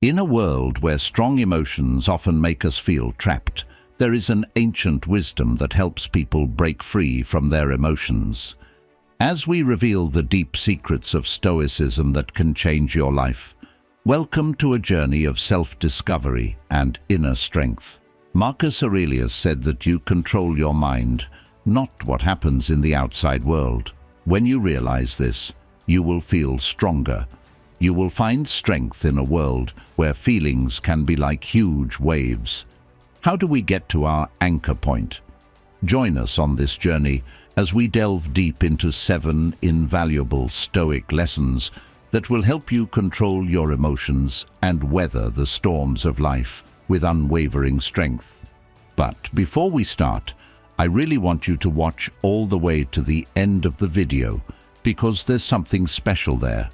In a world where strong emotions often make us feel trapped, there is an ancient wisdom that helps people break free from their emotions. As we reveal the deep secrets of Stoicism that can change your life, welcome to a journey of self-discovery and inner strength. Marcus Aurelius said that you control your mind, not what happens in the outside world. When you realize this, you will feel stronger. You will find strength in a world where feelings can be like huge waves. How do we get to our anchor point? Join us on this journey as we delve deep into 7 invaluable Stoic lessons that will help you control your emotions and weather the storms of life with unwavering strength. But before we start, I really want you to watch all the way to the end of the video because there's something special there.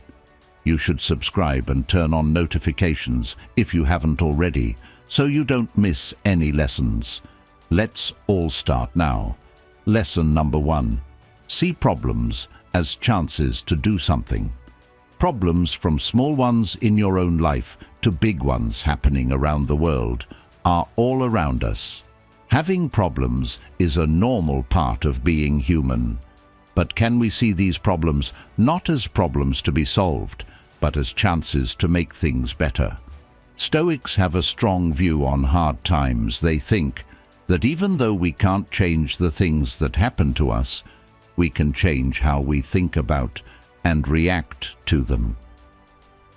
You should subscribe and turn on notifications if you haven't already, so you don't miss any lessons. Let's all start now. Lesson number 1. See problems as chances to do something. Problems, from small ones in your own life to big ones happening around the world, are all around us. Having problems is a normal part of being human. But can we see these problems not as problems to be solved, but as chances to make things better? Stoics have a strong view on hard times. They think that even though we can't change the things that happen to us, we can change how we think about and react to them.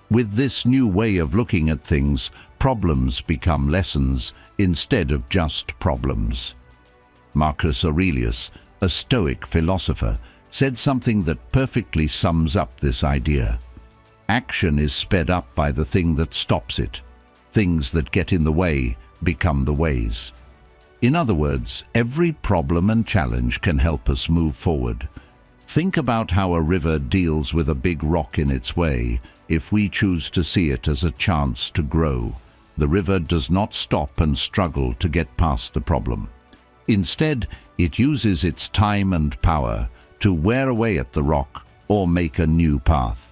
With this new way of looking at things, problems become lessons instead of just problems. Marcus Aurelius, a Stoic philosopher, said something that perfectly sums up this idea. Action is sped up by the thing that stops it. Things that get in the way become the ways. In other words, every problem and challenge can help us move forward. Think about how a river deals with a big rock in its way. If we choose to see it as a chance to grow, the river does not stop and struggle to get past the problem. Instead, it uses its time and power to wear away at the rock or make a new path.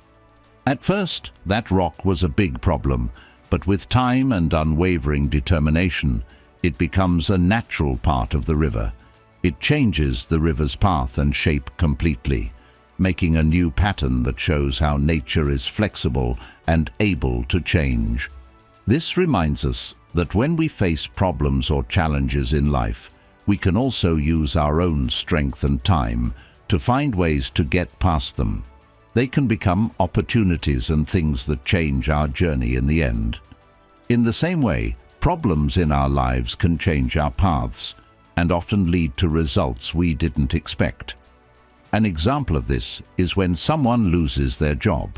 At first, that rock was a big problem, but with time and unwavering determination, it becomes a natural part of the river. It changes the river's path and shape completely, making a new pattern that shows how nature is flexible and able to change. This reminds us that when we face problems or challenges in life, we can also use our own strength and time to find ways to get past them. They can become opportunities and things that change our journey in the end. In the same way, problems in our lives can change our paths and often lead to results we didn't expect. An example of this is when someone loses their job.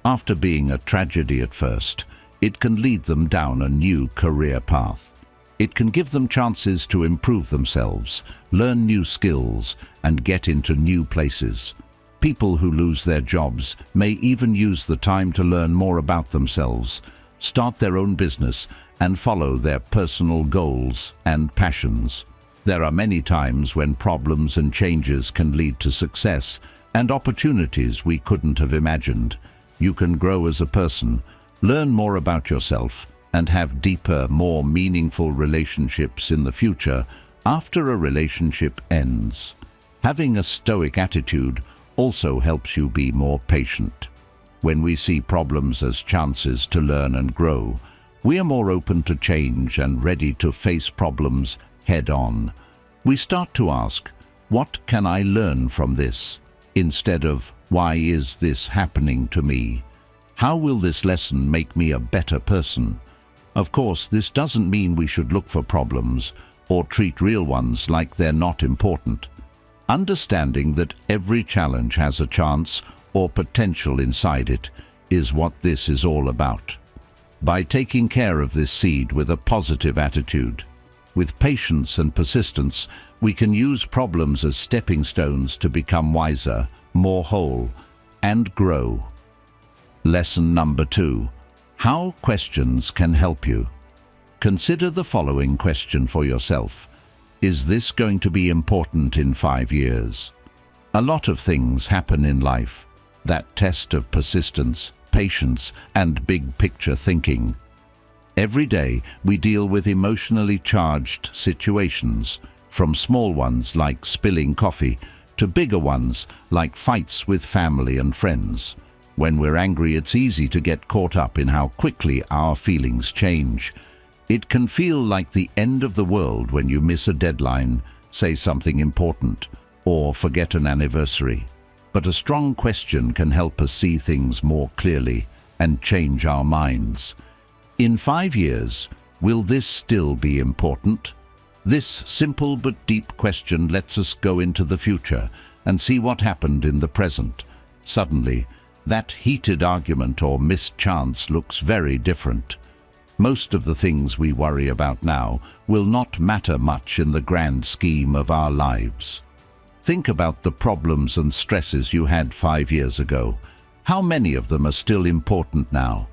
After being a tragedy at first, it can lead them down a new career path. It can give them chances to improve themselves, learn new skills, and get into new places. People who lose their jobs may even use the time to learn more about themselves, start their own business, and follow their personal goals and passions. There are many times when problems and changes can lead to success and opportunities we couldn't have imagined. You can grow as a person, learn more about yourself, and have deeper, more meaningful relationships in the future after a relationship ends. Having a Stoic attitude also helps you be more patient. When we see problems as chances to learn and grow, we are more open to change and ready to face problems head-on. We start to ask, what can I learn from this? Instead of, why is this happening to me? How will this lesson make me a better person? Of course, this doesn't mean we should look for problems or treat real ones like they're not important. Understanding that every challenge has a chance or potential inside it is what this is all about. By taking care of this seed with a positive attitude, with patience and persistence, we can use problems as stepping stones to become wiser, more whole, and grow. Lesson number 2. How questions can help you. Consider the following question for yourself. Is this going to be important in 5 years? A lot of things happen in life. That test of persistence, patience, and big picture thinking. Every day, we deal with emotionally charged situations, from small ones like spilling coffee to bigger ones like fights with family and friends. When we're angry, it's easy to get caught up in how quickly our feelings change. It can feel like the end of the world when you miss a deadline, say something important, or forget an anniversary. But a strong question can help us see things more clearly and change our minds. In 5 years, will this still be important? This simple but deep question lets us go into the future and see what happened in the present. Suddenly, that heated argument or missed chance looks very different. Most of the things we worry about now will not matter much in the grand scheme of our lives. Think about the problems and stresses you had 5 years ago. How many of them are still important now?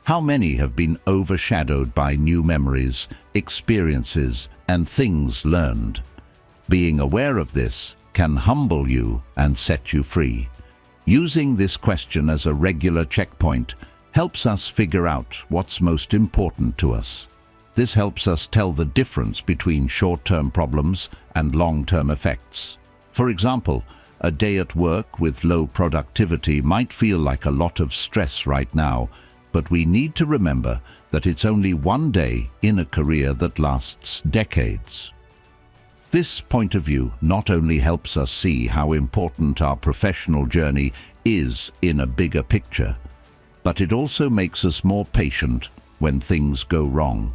How many have been overshadowed by new memories, experiences, and things learned? Being aware of this can humble you and set you free. Using this question as a regular checkpoint helps us figure out what's most important to us. This helps us tell the difference between short-term problems and long-term effects. For example, a day at work with low productivity might feel like a lot of stress right now, but we need to remember that it's only one day in a career that lasts decades. This point of view not only helps us see how important our professional journey is in a bigger picture, but it also makes us more patient when things go wrong.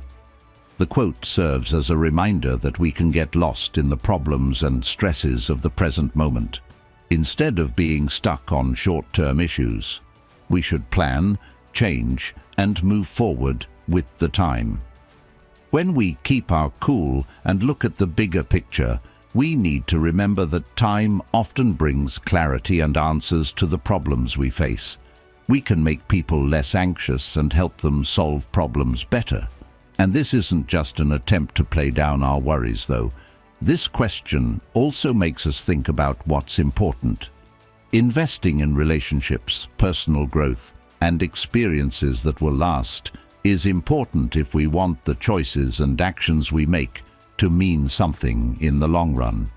The quote serves as a reminder that we can get lost in the problems and stresses of the present moment. Instead of being stuck on short-term issues, we should plan, change, and move forward with the time. When we keep our cool and look at the bigger picture, we need to remember that time often brings clarity and answers to the problems we face. We can make people less anxious and help them solve problems better. And this isn't just an attempt to play down our worries, though. This question also makes us think about what's important. Investing in relationships, personal growth, and experiences that will last is important if we want the choices and actions we make to mean something in the long run.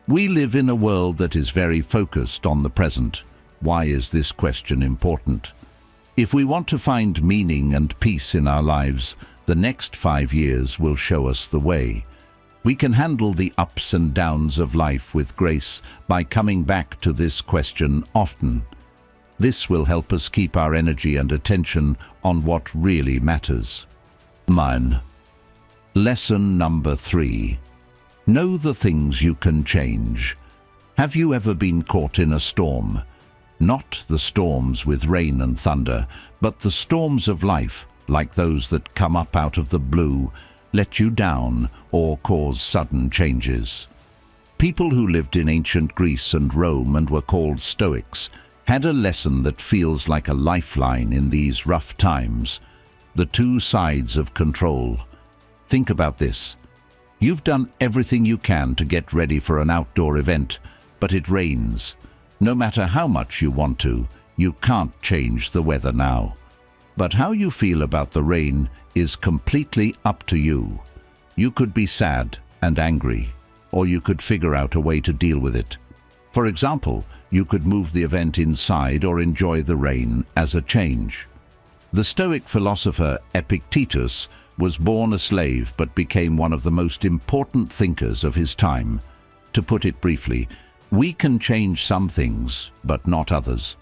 We live in a world that is very focused on the present. Why is this question important? If we want to find meaning and peace in our lives, the next 5 years will show us the way. We can handle the ups and downs of life with grace by coming back to this question often. This will help us keep our energy and attention on what really matters. Lesson number 3. Know the things you can change. Have you ever been caught in a storm? Not the storms with rain and thunder, but the storms of life, like those that come up out of the blue, let you down, or cause sudden changes. People who lived in ancient Greece and Rome and were called Stoics had a lesson that feels like a lifeline in these rough times: the two sides of control. Think about this. You've done everything you can to get ready for an outdoor event, but it rains. No matter how much you want to, you can't change the weather now. But how you feel about the rain is completely up to you. You could be sad and angry, or you could figure out a way to deal with it. For example, you could move the event inside or enjoy the rain as a change. The Stoic philosopher Epictetus was born a slave but became one of the most important thinkers of his time. To put it briefly, we can change some things, but not others.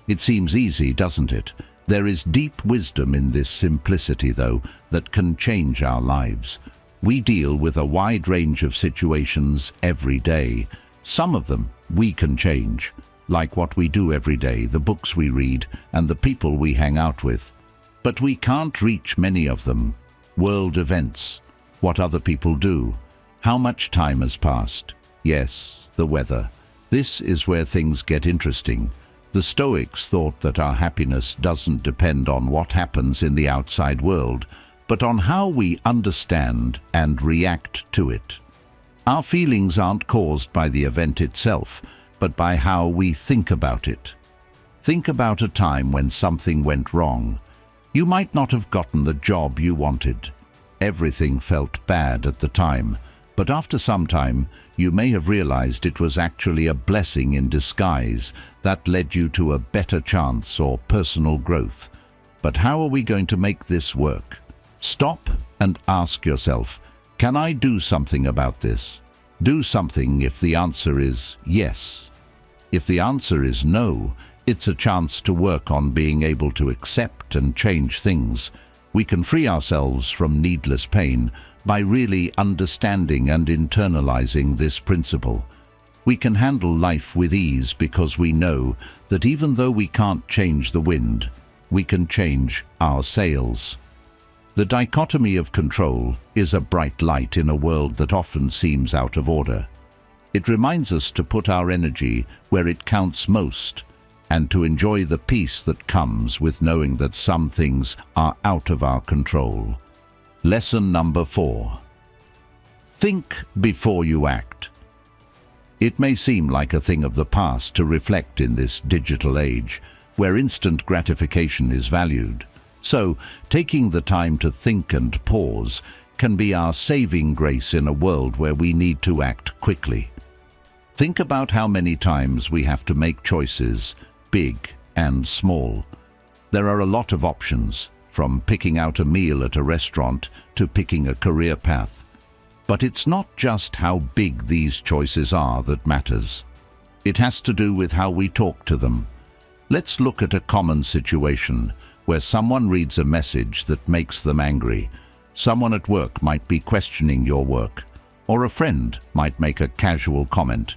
It seems easy, doesn't it? There is deep wisdom in this simplicity, though, that can change our lives. We deal with a wide range of situations every day. Some of them we can change, like what we do every day, the books we read, and the people we hang out with. But we can't reach many of them. World events, what other people do, how much time has passed. Yes, the weather. This is where things get interesting. The Stoics thought that our happiness doesn't depend on what happens in the outside world, but on how we understand and react to it. Our feelings aren't caused by the event itself, but by how we think about it. Think about a time when something went wrong. You might not have gotten the job you wanted. Everything felt bad at the time, but after some time, you may have realized it was actually a blessing in disguise that led you to a better chance or personal growth. But how are we going to make this work? Stop and ask yourself, can I do something about this? Do something if the answer is yes. If the answer is no, it's a chance to work on being able to accept and change things. We can free ourselves from needless pain by really understanding and internalizing this principle. We can handle life with ease because we know that even though we can't change the wind, we can change our sails. The dichotomy of control is a bright light in a world that often seems out of order. It reminds us to put our energy where it counts most and to enjoy the peace that comes with knowing that some things are out of our control. Lesson number 4. Think before you act. It may seem like a thing of the past to reflect in this digital age, where instant gratification is valued. So, taking the time to think and pause can be our saving grace in a world where we need to act quickly. Think about how many times we have to make choices, big and small. There are a lot of options, from picking out a meal at a restaurant to picking a career path. But it's not just how big these choices are that matters. It has to do with how we talk to them. Let's look at a common situation where someone reads a message that makes them angry. Someone at work might be questioning your work, or a friend might make a casual comment.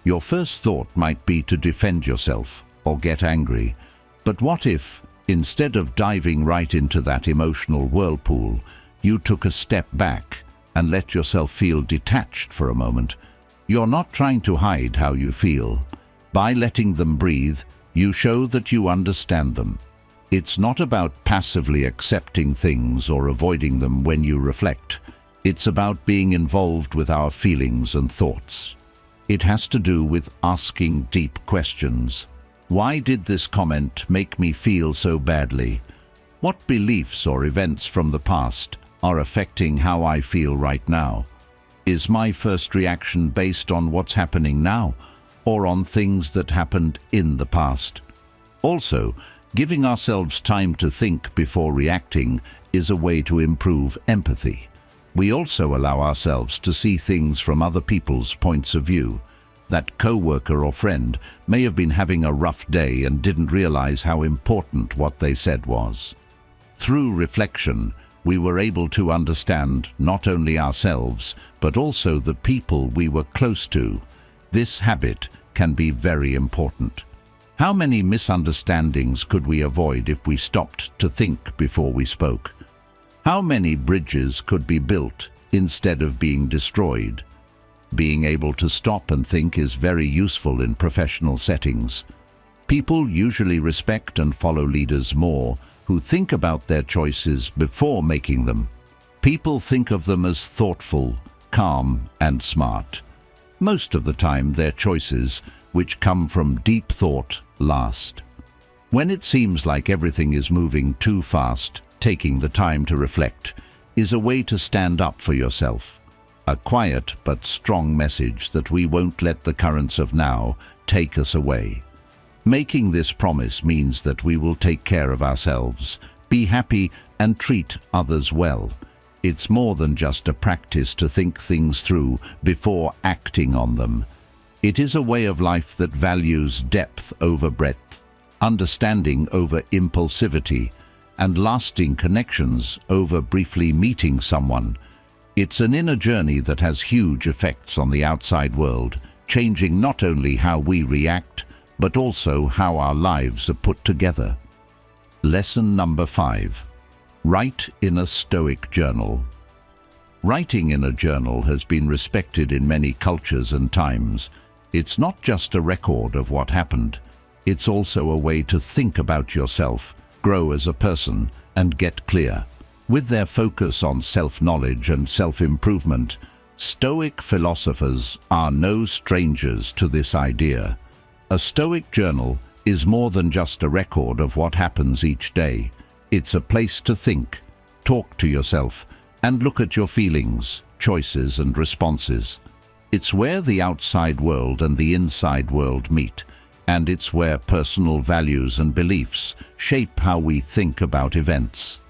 Your first thought might be to defend yourself or get angry. But what if, instead of diving right into that emotional whirlpool, you took a step back and let yourself feel detached for a moment? You're not trying to hide how you feel. By letting them breathe, you show that you understand them. It's not about passively accepting things or avoiding them when you reflect. It's about being involved with our feelings and thoughts. It has to do with asking deep questions. Why did this comment make me feel so badly? What beliefs or events from the past are affecting how I feel right now? Is my first reaction based on what's happening now, or on things that happened in the past? Also, giving ourselves time to think before reacting is a way to improve empathy. We also allow ourselves to see things from other people's points of view. That coworker or friend may have been having a rough day and didn't realize how important what they said was. Through reflection, we were able to understand not only ourselves, but also the people we were close to. This habit can be very important. How many misunderstandings could we avoid if we stopped to think before we spoke? How many bridges could be built instead of being destroyed? Being able to stop and think is very useful in professional settings. People usually respect and follow leaders more who think about their choices before making them. People think of them as thoughtful, calm, and smart. Most of the time, their choices, which come from deep thought, last. When it seems like everything is moving too fast, taking the time to reflect is a way to stand up for yourself. A quiet but strong message that we won't let the currents of now take us away. Making this promise means that we will take care of ourselves, be happy, and treat others well. It's more than just a practice to think things through before acting on them. It is a way of life that values depth over breadth, understanding over impulsivity, and lasting connections over briefly meeting someone. It's an inner journey that has huge effects on the outside world, changing not only how we react, but also how our lives are put together. Lesson number 5. Write in a Stoic journal. Writing in a journal has been respected in many cultures and times. It's not just a record of what happened. It's also a way to think about yourself, grow as a person, and get clear. With their focus on self-knowledge and self-improvement, Stoic philosophers are no strangers to this idea. A Stoic journal is more than just a record of what happens each day. It's a place to think, talk to yourself, and look at your feelings, choices, and responses. It's where the outside world and the inside world meet, and it's where personal values and beliefs shape how we think about events.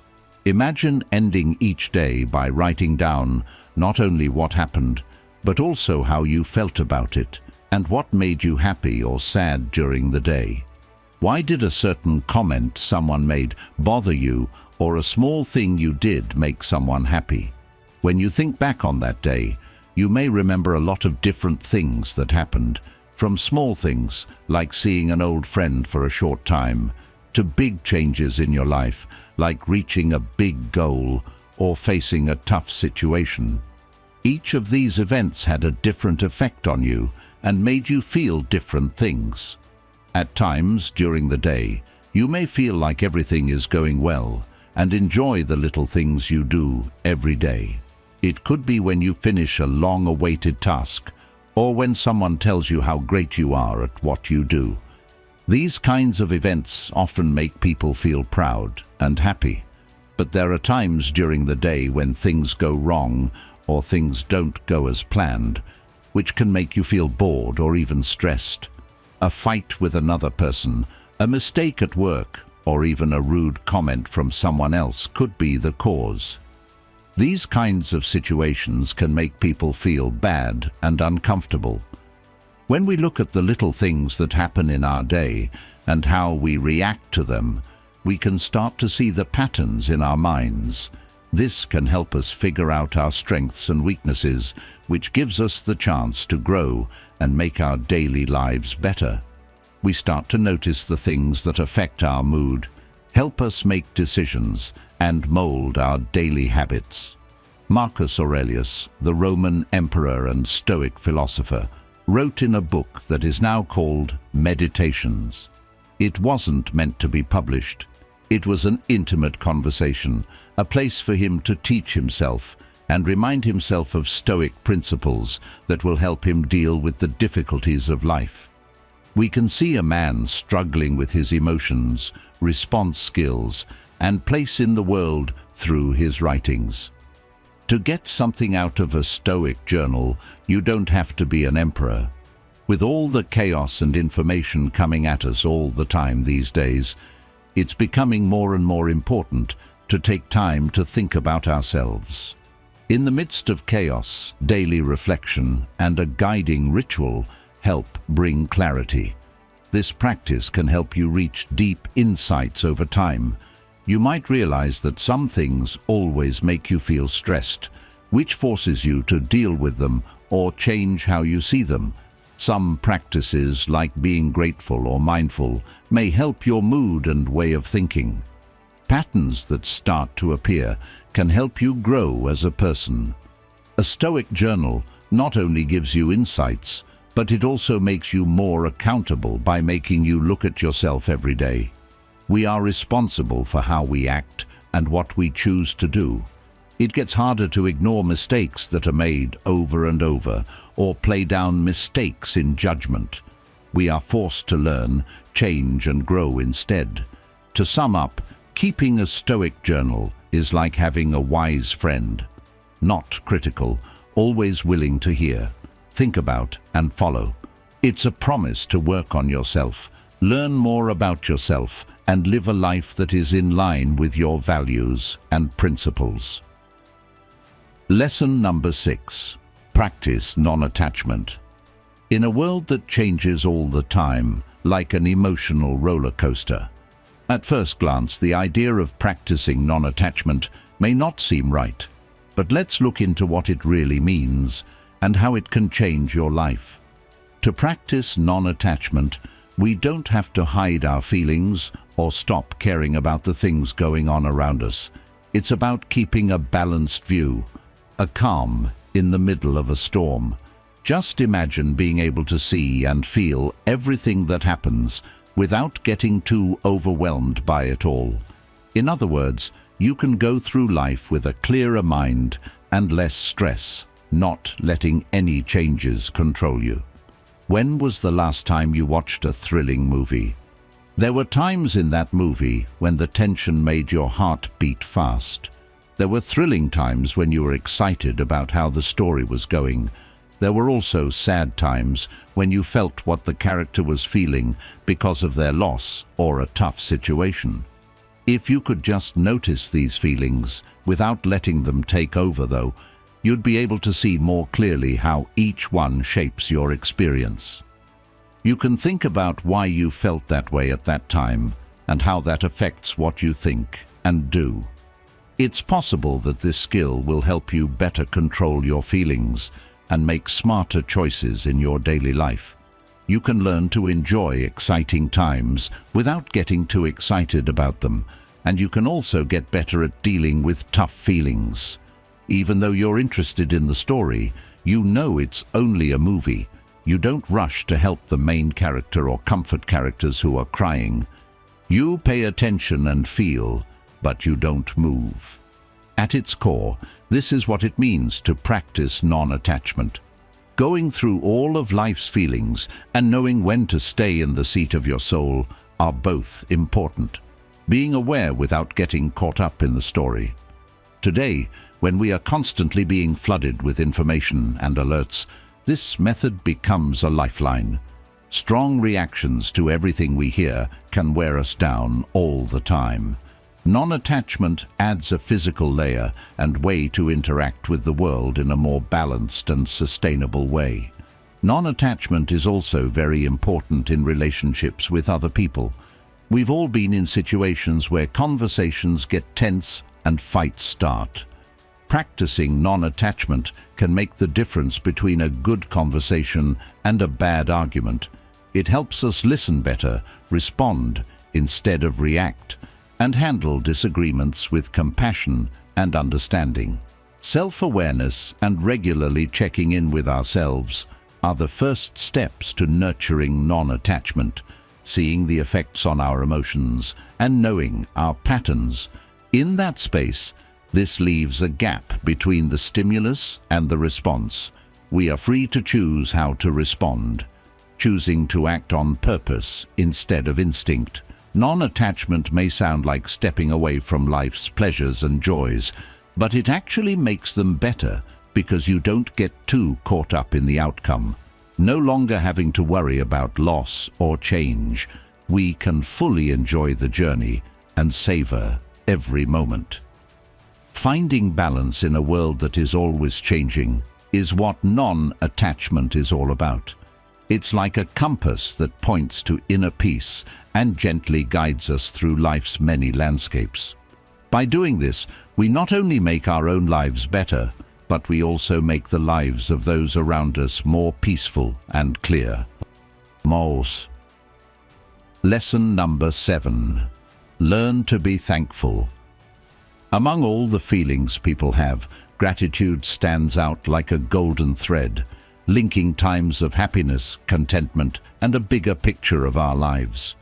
Imagine ending each day by writing down not only what happened, but also how you felt about it, and what made you happy or sad during the day. Why did a certain comment someone made bother you, or a small thing you did make someone happy? When you think back on that day, you may remember a lot of different things that happened, from small things like seeing an old friend for a short time, to big changes in your life like reaching a big goal or facing a tough situation. Each of these events had a different effect on you and made you feel different things. At times during the day, you may feel like everything is going well and enjoy the little things you do every day. It could be when you finish a long-awaited task, or when someone tells you how great you are at what you do. These kinds of events often make people feel proud and happy, but there are times during the day when things go wrong or things don't go as planned, which can make you feel bored or even stressed. A fight with another person, a mistake at work, or even a rude comment from someone else could be the cause. These kinds of situations can make people feel bad and uncomfortable. When we look at the little things that happen in our day and how we react to them, we can start to see the patterns in our minds. This can help us figure out our strengths and weaknesses, which gives us the chance to grow and make our daily lives better. We start to notice the things that affect our mood, help us make decisions, and mold our daily habits. Marcus Aurelius, the Roman emperor and Stoic philosopher, wrote in a book that is now called Meditations. It wasn't meant to be published. It was an intimate conversation, a place for him to teach himself and remind himself of Stoic principles that will help him deal with the difficulties of life. We can see a man struggling with his emotions, response skills, and place in the world through his writings. To get something out of a Stoic journal, you don't have to be an emperor. With all the chaos and information coming at us all the time these days, it's becoming more and more important to take time to think about ourselves. In the midst of chaos, daily reflection and a guiding ritual help bring clarity. This practice can help you reach deep insights over time. You might realize that some things always make you feel stressed, which forces you to deal with them or change how you see them. Some practices, like being grateful or mindful, may help your mood and way of thinking. Patterns that start to appear can help you grow as a person. A Stoic journal not only gives you insights, but it also makes you more accountable by making you look at yourself every day. We are responsible for how we act and what we choose to do. It gets harder to ignore mistakes that are made over and over, or play down mistakes in judgment. We are forced to learn, change, and grow instead. To sum up, keeping a Stoic journal is like having a wise friend. Not critical, always willing to hear, think about, and follow. It's a promise to work on yourself, learn more about yourself, and live a life that is in line with your values and principles. Lesson number 6. Practice non-attachment. In a world that changes all the time, like an emotional roller coaster, at first glance the idea of practicing non-attachment may not seem right, but let's look into what it really means and how it can change your life. To practice non-attachment, we don't have to hide our feelings or stop caring about the things going on around us. It's about keeping a balanced view, a calm in the middle of a storm. Just imagine being able to see and feel everything that happens without getting too overwhelmed by it all. In other words, you can go through life with a clearer mind and less stress, not letting any changes control you. When was the last time you watched a thrilling movie? There were times in that movie when the tension made your heart beat fast. There were thrilling times when you were excited about how the story was going. There were also sad times when you felt what the character was feeling because of their loss or a tough situation. If you could just notice these feelings without letting them take over, though, you'd be able to see more clearly how each one shapes your experience. You can think about why you felt that way at that time and how that affects what you think and do. It's possible that this skill will help you better control your feelings and make smarter choices in your daily life. You can learn to enjoy exciting times without getting too excited about them, and you can also get better at dealing with tough feelings. Even though you're interested in the story, you know it's only a movie. You don't rush to help the main character or comfort characters who are crying. You pay attention and feel, but you don't move. At its core, this is what it means to practice non-attachment. Going through all of life's feelings and knowing when to stay in the seat of your soul are both important. Being aware without getting caught up in the story. Today, when we are constantly being flooded with information and alerts, this method becomes a lifeline. Strong reactions to everything we hear can wear us down all the time. Non-attachment adds a physical layer and way to interact with the world in a more balanced and sustainable way. Non-attachment is also very important in relationships with other people. We've all been in situations where conversations get tense and fights start. Practicing non-attachment can make the difference between a good conversation and a bad argument. It helps us listen better, respond instead of react, and handle disagreements with compassion and understanding. Self-awareness and regularly checking in with ourselves are the first steps to nurturing non-attachment, seeing the effects on our emotions and knowing our patterns. In that space, this leaves a gap between the stimulus and the response. We are free to choose how to respond, choosing to act on purpose instead of instinct. Non-attachment may sound like stepping away from life's pleasures and joys, but it actually makes them better because you don't get too caught up in the outcome. No longer having to worry about loss or change, we can fully enjoy the journey and savor every moment. Finding balance in a world that is always changing is what non-attachment is all about. It's like a compass that points to inner peace and gently guides us through life's many landscapes. By doing this, we not only make our own lives better, but we also make the lives of those around us more peaceful and clear. Morals. Lesson number 7. Learn to be thankful. Among all the feelings people have, gratitude stands out like a golden thread, linking times of happiness, contentment, and a bigger picture of our lives.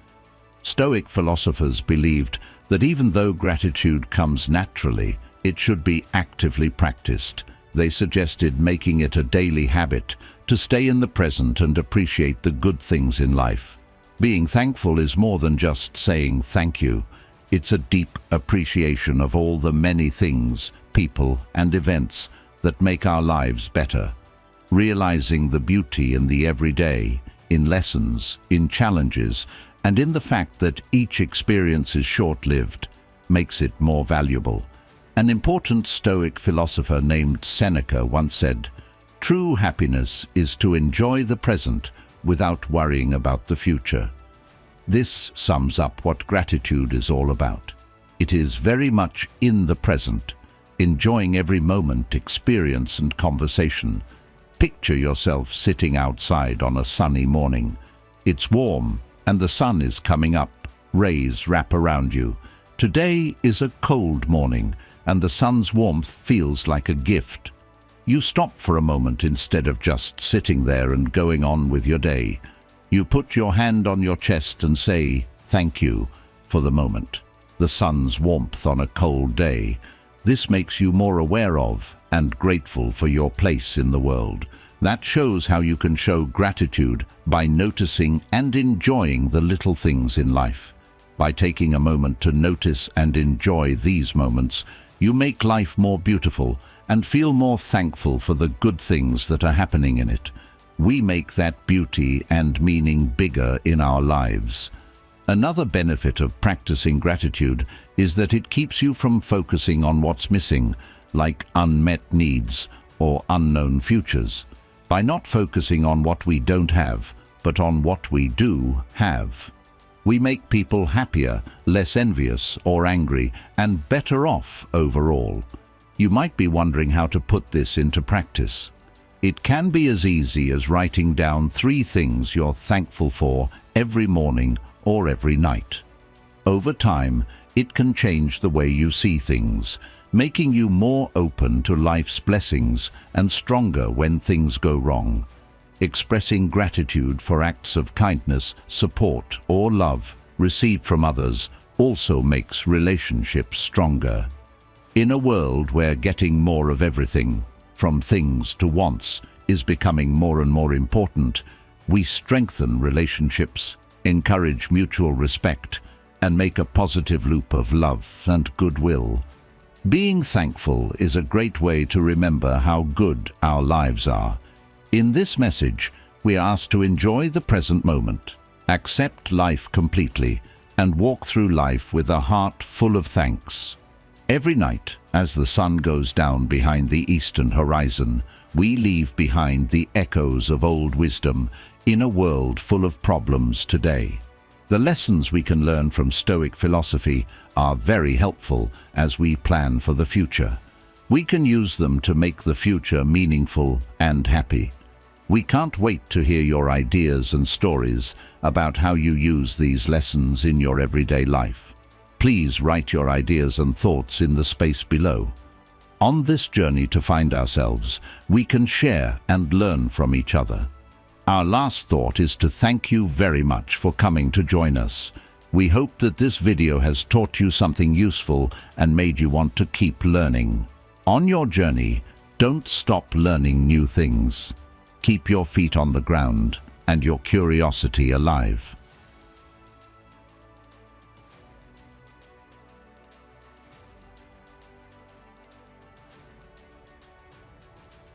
Stoic philosophers believed that even though gratitude comes naturally, it should be actively practiced. They suggested making it a daily habit to stay in the present and appreciate the good things in life. Being thankful is more than just saying thank you. It's a deep appreciation of all the many things, people, and events that make our lives better. Realizing the beauty in the everyday, in lessons, in challenges, and in the fact that each experience is short-lived, makes it more valuable. An important Stoic philosopher named Seneca once said, "True happiness is to enjoy the present without worrying about the future." This sums up what gratitude is all about. It is very much in the present, enjoying every moment, experience, and conversation. Picture yourself sitting outside on a sunny morning. It's warm, and the sun is coming up. Rays wrap around you. Today is a cold morning, and the sun's warmth feels like a gift. You stop for a moment instead of just sitting there and going on with your day. You put your hand on your chest and say, "Thank you," for the moment. The sun's warmth on a cold day. This makes you more aware of and grateful for your place in the world. That shows how you can show gratitude by noticing and enjoying the little things in life. By taking a moment to notice and enjoy these moments, you make life more beautiful and feel more thankful for the good things that are happening in it. We make that beauty and meaning bigger in our lives. Another benefit of practicing gratitude is that it keeps you from focusing on what's missing, like unmet needs or unknown futures. By not focusing on what we don't have, but on what we do have, we make people happier, less envious or angry, and better off overall. You might be wondering how to put this into practice. It can be as easy as writing down 3 things you're thankful for every morning or every night. Over time, it can change the way you see things, making you more open to life's blessings and stronger when things go wrong. Expressing gratitude for acts of kindness, support, or love received from others also makes relationships stronger. In a world where getting more of everything, from things to wants, is becoming more and more important, we strengthen relationships, encourage mutual respect, and make a positive loop of love and goodwill. Being thankful is a great way to remember how good our lives are. In this message, we are asked to enjoy the present moment, accept life completely, and walk through life with a heart full of thanks. Every night, as the sun goes down behind the eastern horizon, we leave behind the echoes of old wisdom in a world full of problems today. The lessons we can learn from Stoic philosophy are very helpful as we plan for the future. We can use them to make the future meaningful and happy. We can't wait to hear your ideas and stories about how you use these lessons in your everyday life. Please write your ideas and thoughts in the space below. On this journey to find ourselves, we can share and learn from each other. Our last thought is to thank you very much for coming to join us. We hope that this video has taught you something useful and made you want to keep learning. On your journey, don't stop learning new things. Keep your feet on the ground and your curiosity alive.